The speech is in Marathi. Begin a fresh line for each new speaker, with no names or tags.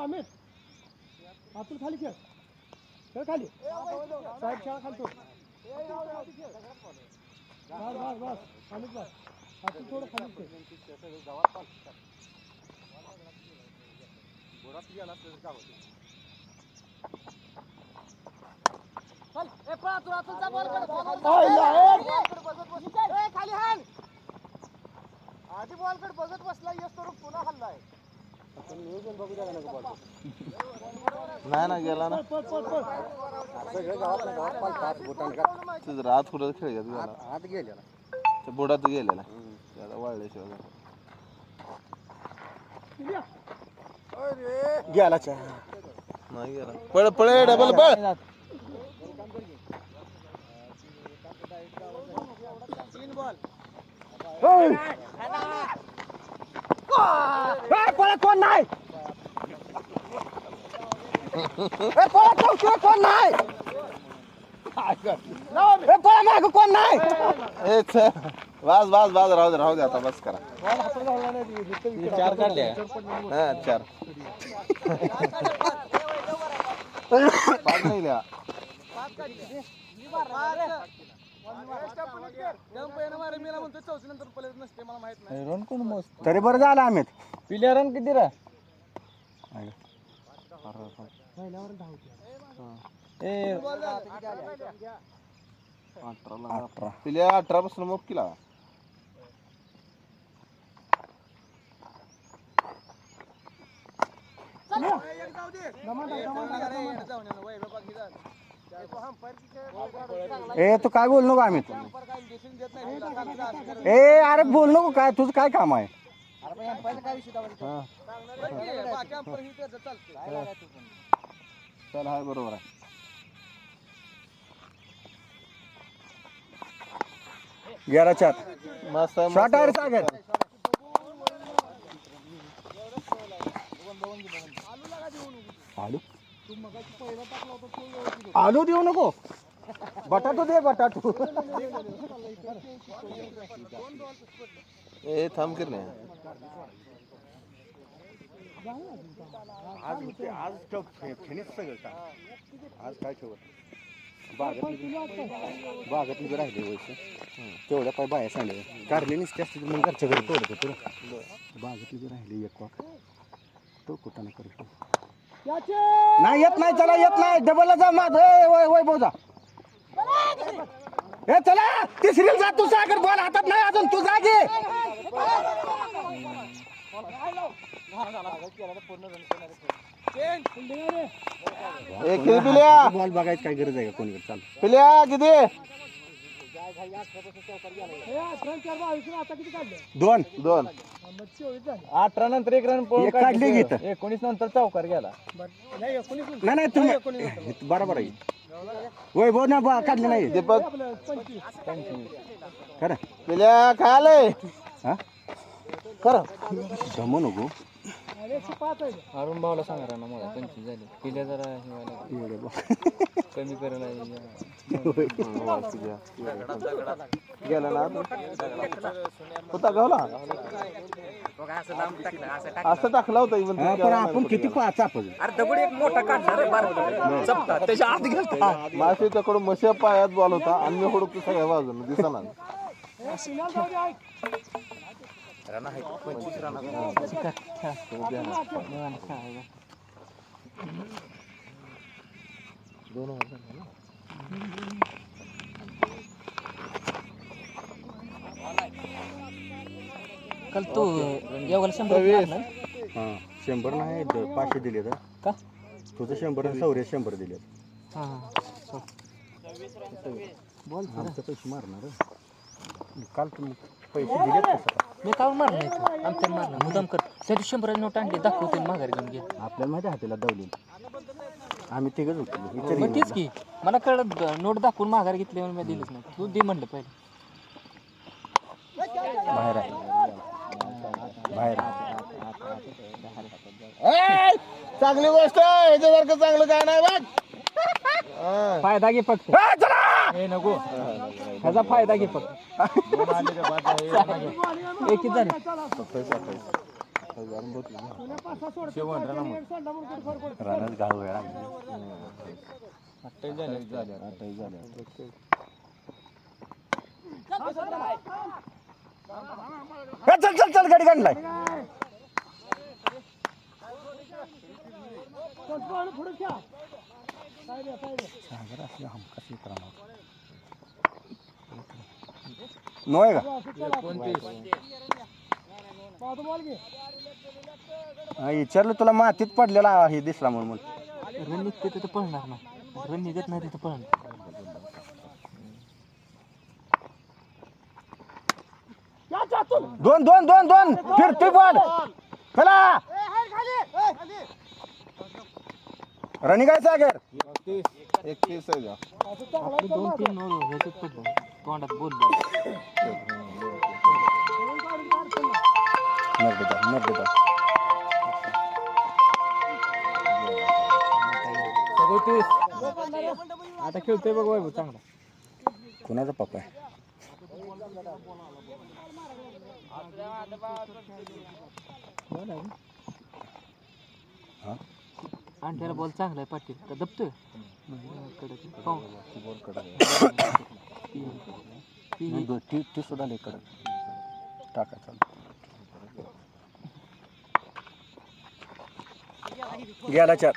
अमित आतून खाली खेळ खेळ खाली साहेब खेळा खालतो बस बस बस अमित बस आतून थोडं खाली खेळ बोरात गेला तर का होते चल ए पळा तू आतूनचा बॉल कर खाली हाल आधी बॉल कड बघत बसला यस तो पुन्हा हल्लाय नियोजन बघू द्या ना बॉल
नाही ना गेला ना
सगळं गावात पाच बोटाने का
तुझं रात कुठं खेळ गेला
आत गेलेला
त्या बोटात गेलेला त्याला वाळल्याशिवाय
गेला
नाही गेला पळ पळ डबल पळ
तीन बॉल कोण नाही कोण नाही माग कोण नाही
वाज वाज वाज राहू दे आता बस करा 4 काढले हा 4 5 नाही लिहा
तरी बरं झालं आम्ही
पिल्या रन किती रा ए
18 पिल्या 18 पासून मग केला
ए तू काय बोल नको आम्ही ए अरे बोल नको काय तुझं काय काम आहे
चल हाय बरोबर आहे
गेला चार
मस्त आहे
शॉट आहे सागर आलू आलू देऊ नको बटाटू दे बटाटू
ए थांब कर नाही
आज फिनिश सगळं का आज काय ठेवत बागातली राहिले व्हायचं तेवढ्या पाय बाया सांगले कारले नसते असते मग घरच्या घरी तोडत होतो बागातली राहिले एक वाक तो कुठं करतो नाही येत नाही चला येत नाही डबल जा माझ वय बोजा हे चला तिसरी जा तू सागर बॉल हातात नाही अजून तू जागे
पिल्या
बॉल बघायचं काय गरज आहे का कोणीकडे चाल
पिल्या किती
2
2
18 नंतर 1 रन पळून
काढली की
19 नंतर चौकार गेला
नाही नाही तुम्ही बरोबर आहे वय बोल ना काढले नाही
दीपक
खरं
पिल्या खाले
हा
खरं
जमू नको
अरुण भाऊला सांगा ना मला 25 झाले पिल्या जरा कमी करायला
गेला ना होता गावला असं टाकला होता
पण आपण किती पाच आपण
त्याच्या आत गेला
मासेच्याकडून मशा पायात बॉल होता आणि मी हुडकतो सगळ्या बाजून दिसना
काल तू एवढं
100 नाही 500 दिले तर
का
तुझं 100 सौर्य 100 दिले बोल आमचं पैसे मारणार काल तुम्ही पैसे दिलेत
मी काऊन मारणार नाही आमच्या मारणार मुदाम कर 100 नोट आणली दाखवते माघारी घेऊन घे
आपल्याला माहिती हाताला दवली आम्ही तिघच होतो
मग तेच की मला कळत नोट दाखवून माघारी घेतली म्हणून मी दिलंच नाही तू दे म्हणलं पहिले
बाहेर आहे बाहेर
चांगली गोष्ट आहे ह्याच्यासारखं चांगलं काय नाही बघ
फायदा घे फक्त हे नको ह्याचा फायदा घे फक्त एक झाले
रानात गाव वेळा चल चल चल गाडी काढलाय नोय का विचारलं तुला मातीत पडलेला हे दिसला म्हणून
रन निघते तिथं पळणार ना रन निघत नाही तिथं पळणार
दोन दोन दोन दोन फिरतोय बॉल चला रनिंग आहे सागर
31 आहे का?
आपले 2-3 नोर ह्याच्यात पडलं तोंडात बोललो
नर्मदा
आता खेळतोय बघ वैभव चांगला
कुणाचा पप्पा आहे हा
आणि त्याला बॉल चांगला आहे पाटील तर दबतोय
ती सुद्धा लेकडं टाकायचं गेला चार